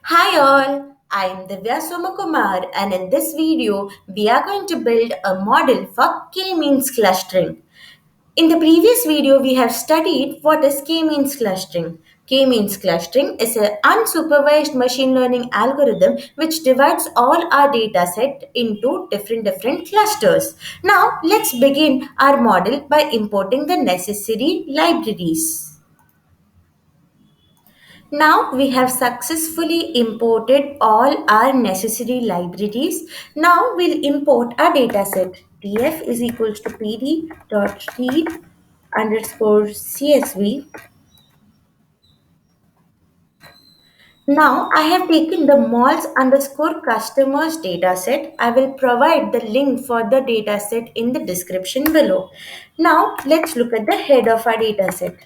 Hi all, I am Divya Somakumar and in this video we are going to build a model for k-means clustering. In the previous video we have studied what is k-means clustering. K-means clustering is an unsupervised machine learning algorithm which divides all our data set into different clusters. Now let's begin our model by importing the necessary libraries. Now we have successfully imported all our necessary libraries. Now we'll import our dataset. df is equals to pd dot read underscore csv. Now I have taken the malls underscore customers dataset. I will provide the link for the dataset in the description below. Now let's look at the head of our dataset.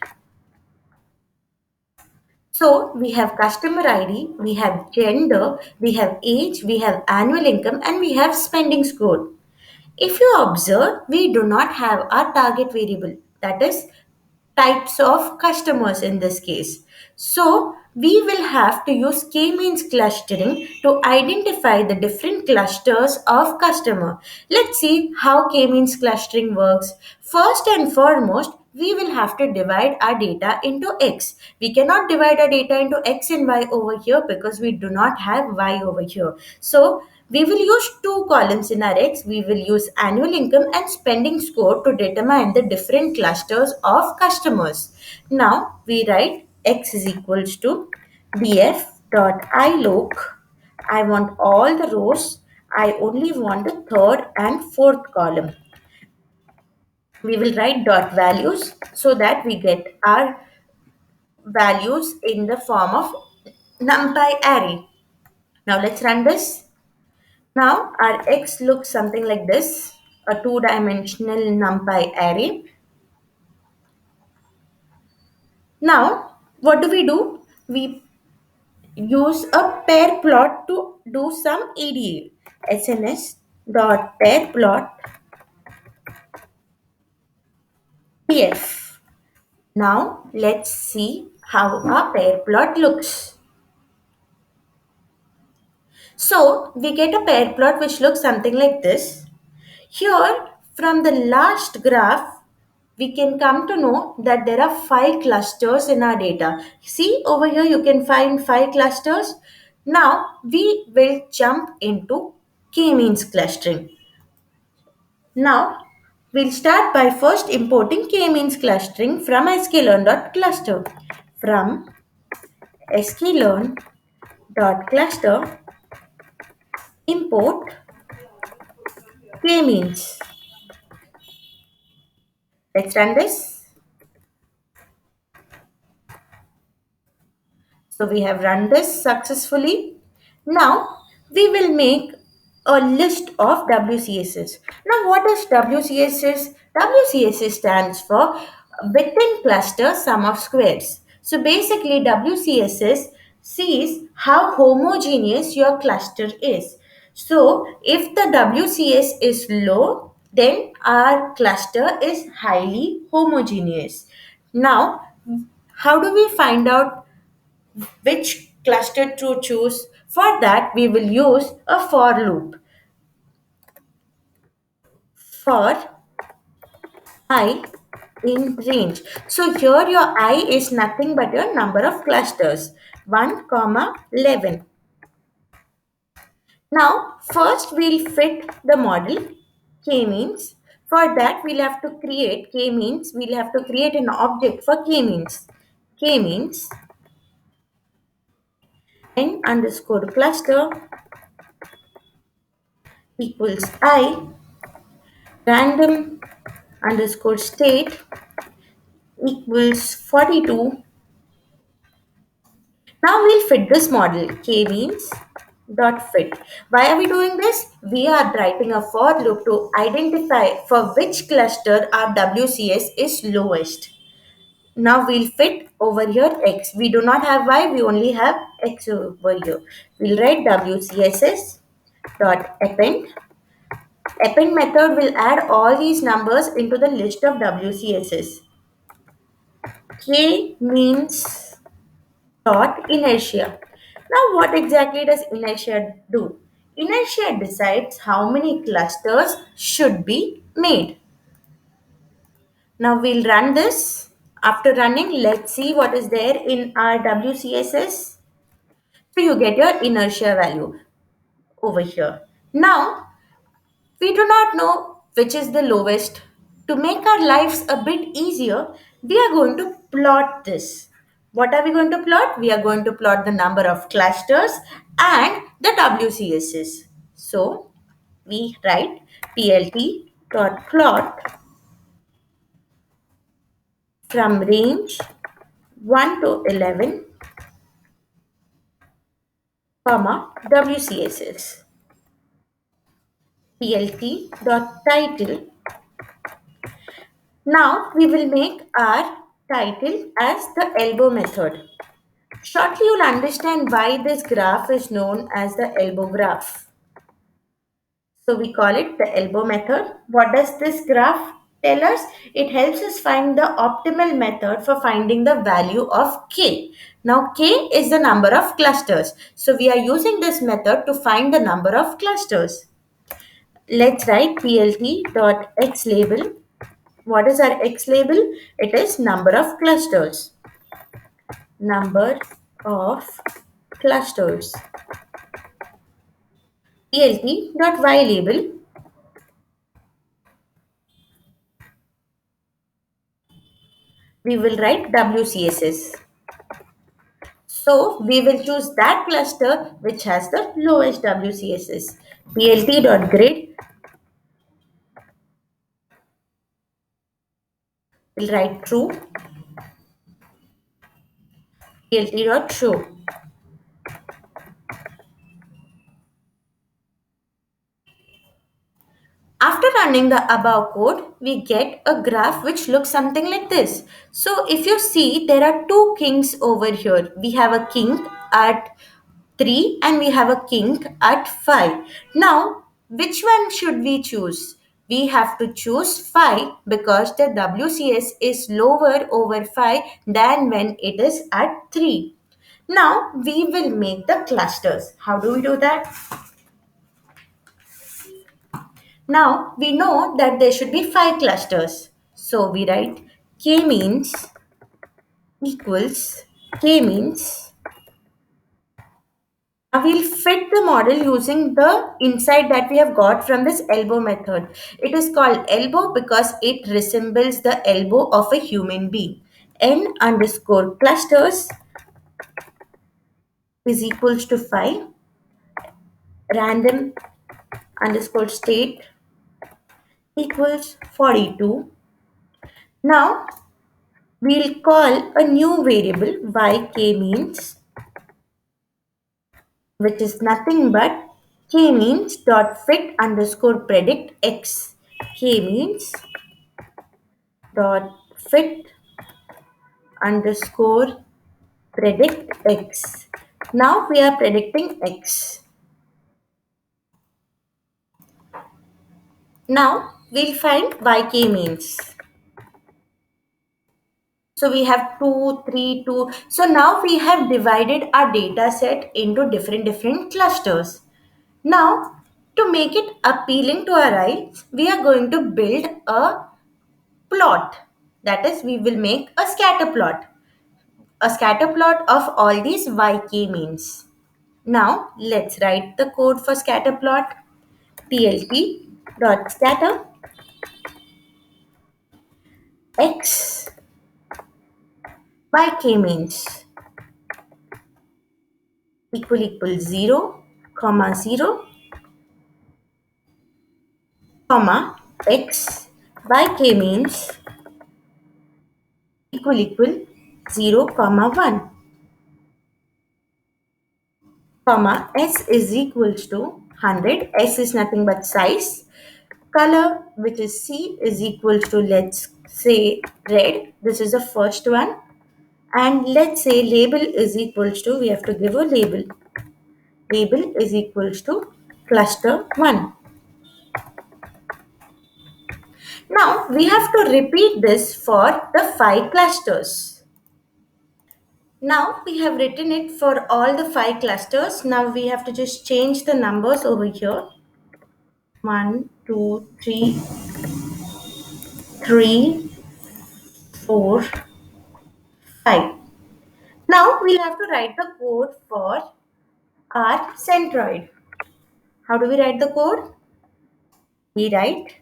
So we have customer ID, we have gender, we have age, we have annual income, and we have spending score. If you observe, we do not have our target variable, that is types of customers in this case. So we will have to use k-means clustering to identify the different clusters of customer. Let's see how k-means clustering works. First and foremost, we will have to divide our data into x. We cannot divide our data into x and y over here because we do not have y over here. So we will use two columns in our X. We will use annual income and spending score to determine the different clusters of customers. Now we write X is equals to df dot iloc. I want all the rows. I only want the third and fourth column. We will write dot values so that we get our values in the form of numpy array. Now let's run this. Now our X looks something like this, a two-dimensional NumPy array. Now what do? We use a pair plot to do some EDA. SNS dot pair plot PF. Now let's see how our pair plot looks. So we get a pair plot which looks something like this. Here, from the last graph, we can come to know that there are five clusters in our data. See over here, you can find five clusters. Now, we will jump into k-means clustering. Now, we'll start by first importing k-means clustering from sklearn.cluster. From sklearn.cluster, import k-means. Let's run this. So we have run this successfully. Now we will make a list of WCSs. Now what is WCSs? WCSs stands for within cluster sum of squares. So basically WCSs sees how homogeneous your cluster is. So if the WCS is low, then our cluster is highly homogeneous. Now, how do we find out which cluster to choose? For that, we will use a for loop. For I in range. So here your I is nothing but your number of clusters. 1, comma 11. Now, first we'll fit the model k-means. For that, we'll have to create k-means. We'll have to create an object for k-means. K-means n underscore cluster equals I random underscore state equals 42. Now we'll fit this model k-means dot fit. Why are we doing this? We are writing a for loop to identify for which cluster our WCS is lowest. Now we'll fit over here x. We do not have y, we only have x over here. We'll write WCSS dot append. Append method will add all these numbers into the list of WCSs. K means dot inertia. Now, what exactly does inertia do? Inertia decides how many clusters should be made. Now, we'll run this. After running, let's see what is there in our WCSS. So, you get your inertia value over here. Now, we do not know which is the lowest. To make our lives a bit easier, we are going to plot this. What are we going to plot? We are going to plot the number of clusters and the WCSs. So we write PLT dot plot from range 1 to 11, comma WCSs. PLT dot title. Now we will make our title as the elbow method. Shortly, you'll understand why this graph is known as the elbow graph. So, we call it the elbow method. What does this graph tell us? It helps us find the optimal method for finding the value of k. Now, k is the number of clusters. So, we are using this method to find the number of clusters. Let's write plt.x label. What is our x label? It is number of clusters. Number of clusters. plt.y label. We will write WCSS. So we will choose that cluster which has the lowest WCSS. plt.grid. We'll write true. plt.show. After running the above code, we get a graph which looks something like this. So if you see, there are two kings over here. We have a king at 3 and we have a king at 5. Now, which one should we choose? We have to choose 5 because the WCS is lower over 5 than when it is at 3. Now, we will make the clusters. How do we do that? Now we know that there should be 5 clusters. So we write k means equals k means. Now we'll fit the model using the insight that we have got from this elbow method. It is called elbow because it resembles the elbow of a human being. N underscore clusters is equals to 5. Random underscore state equals 42. Now we'll call a new variable yk means, which is nothing but k means dot fit underscore predict x. K means dot fit underscore predict x. Now we are predicting x. Now we'll find yk means. So we have 2, 3, 2. So now we have divided our data set into different clusters. Now, to make it appealing to our eyes, we are going to build a plot. That is, we will make a scatter plot. A scatter plot of all these yk means. Now, let's write the code for scatter plot. plt.scatter x yk means equal 0, comma 0, comma x yk means equal 0, comma 1, comma s is equals to 100. S is nothing but size. Color, which is C, is equals to, let's say, red. This is the first one. And let's say label is equals to, we have to give a label. Label is equals to cluster 1. Now we have to repeat this for the 5 clusters. Now we have written it for all the five clusters. Now we have to just change the numbers over here. One, two, three, four, five. Now we'll have to write the code for our centroid. How do we write the code? We write,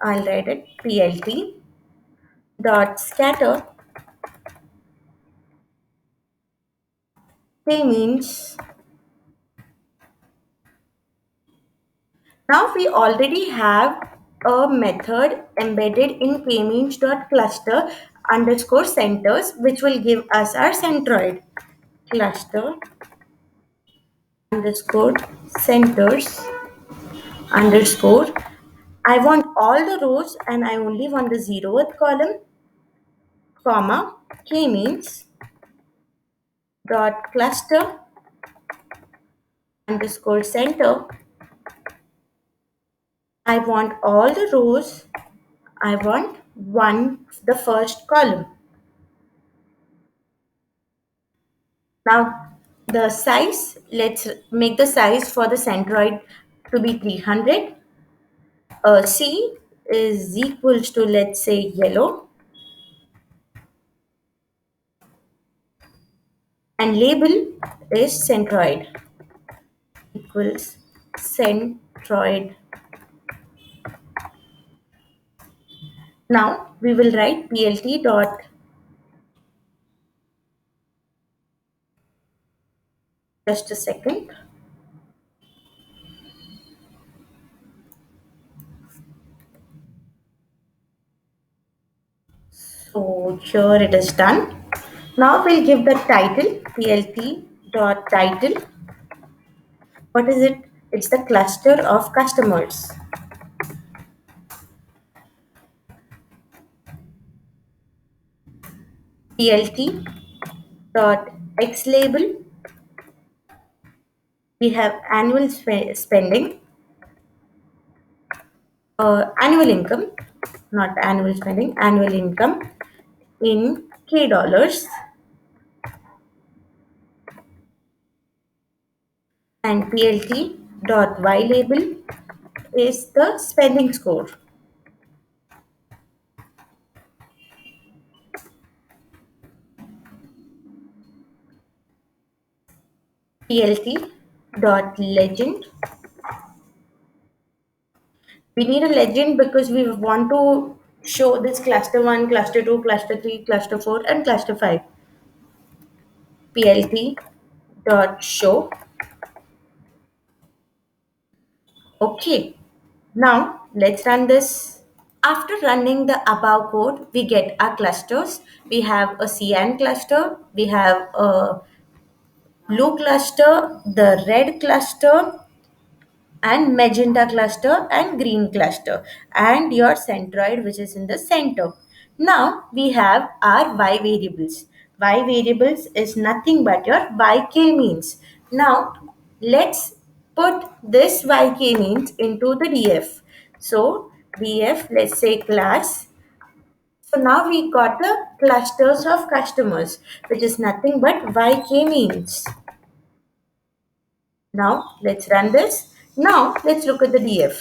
I'll write it plt dot scatter. K means. Now we already have a method embedded in kmeans.cluster underscore centers, which will give us our centroid. Cluster underscore centers underscore. I want all the rows and I only want the 0th column, comma, k means dot cluster underscore center. I want all the rows. I want the first column. Now the size, let's make the size for the centroid to be 300. C is equals to, let's say, yellow, and label is centroid equals centroid. Now we will write plt dot, just a second. So here it is done. Now we'll give the title plt dot title. What is it? It's the cluster of customers. Plt dot x label. We have annual spending, annual income, not annual spending, annual income in K dollars, and plt dot y label is the spending score. Plt dot legend. We need a legend because we want to show this cluster 1, cluster 2, cluster 3, cluster 4, and cluster 5. Plt dot show. Okay, now let's run this. After running the above code, we get our clusters. We have a cyan cluster, we have a blue cluster, the red cluster, and magenta cluster, and green cluster, and your centroid, which is in the center. Now we have our y variables. Y variables is nothing but your yk means. Now let's put this yk means into the df. So df, let's say class. So now we got the clusters of customers, which is nothing but yk means. Now let's run this. Now let's look at the df.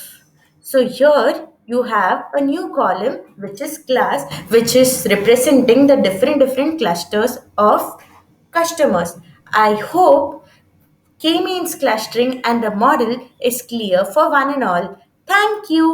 So here you have a new column, which is class, which is representing the different clusters of customers. I hope k-means clustering and the model is clear for one and all. Thank you.